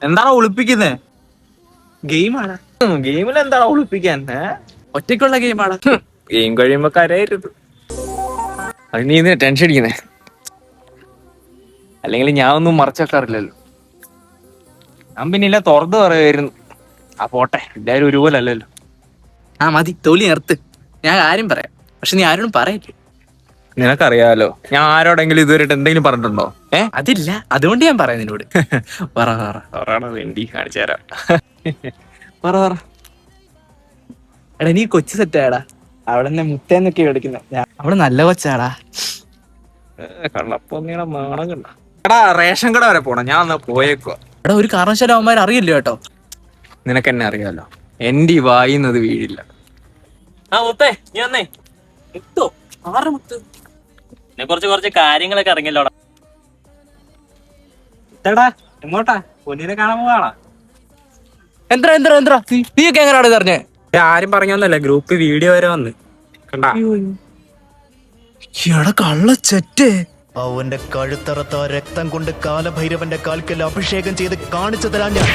എന്താണോ ഒളിപ്പിക്കുന്നേ? ഗെയിമാണ്. ഗെയിമിൽ എന്താണോ ഒളിപ്പിക്കാൻ? ഒറ്റയ്ക്കുള്ള ഗെയിമാണ്. ഗെയിം കഴിയുമ്പോ കരയരുത്. അത് നീ ടെൻഷൻ അടിക്കുന്നേ. അല്ലെങ്കിൽ ഞാൻ ഒന്നും മറച്ചു വെക്കാറില്ലല്ലോ. ഞാൻ പിന്നെ ഇല്ല തുറന്നു പറയുമായിരുന്നു. ആ പോട്ടെ, എല്ലാരും ഒരുപോലെ അല്ലല്ലോ. ആ മതി, തൊലി നിർത്ത്. ഞാൻ കാര്യം പറയാം, പക്ഷെ നീ ആരോടും പറയില്ലേ. നിനക്കറിയാലോ ഞാൻ ആരോടെങ്കിലും ഇതുവരെ എന്തെങ്കിലും പറഞ്ഞിട്ടുണ്ടോ? അതില്ല, അതുകൊണ്ട് ഞാൻ പറയാം നിന്നോട്. പറയണ വേണ്ടി കാണിച്ചു തരാം. പറ. എടാ നീ കൊച്ചു സെറ്റാടാ. അവിടെ തന്നെ മുത്തേന്നൊക്കെ വിളിക്കുന്നത്. അവിടെ നല്ല കൊച്ചാടാ. കള്ളപ്പൊന്നിയുടെ നാണം കണ്ട. എടാ റേഷൻ കട വരെ പോണം, ഞാൻ എന്നാ പോയേക്കുവാ. എടാ ഒരു കാരണവശാലും അവന്മാർ അറിയില്ല കേട്ടോ. നിനക്കെന്നെ അറിയാലോ, എന്റെ ഈ വായിന്നത് വീഴില്ല. ആ മുത്തേ, നീ വന്നേ. മുത്തോ? ആറ് മുത്ത്? കുറച്ച് കാര്യങ്ങളൊക്കെ ഇറങ്ങിയല്ലോടാ. എടാ എങ്ങോട്ടാ? പൊന്നിനെ കാണാൻ പോവാണോ? എന്താ നീയൊക്കെ എങ്ങനെയാണ് അറിഞ്ഞേ? ആരും പറഞ്ഞൊന്നല്ല, ഗ്രൂപ്പ് വീഡിയോ വരെ വന്ന് കണ്ടാ. എടാ കള്ള ചെറ്റേ. അവന്റെ കഴുത്തറത്ത രക്തം കൊണ്ട് കാലഭൈരവന്റെ കാൽക്കൽ അഭിഷേകം ചെയ്ത് കാണിച്ചു തരാൻ ഞാൻ.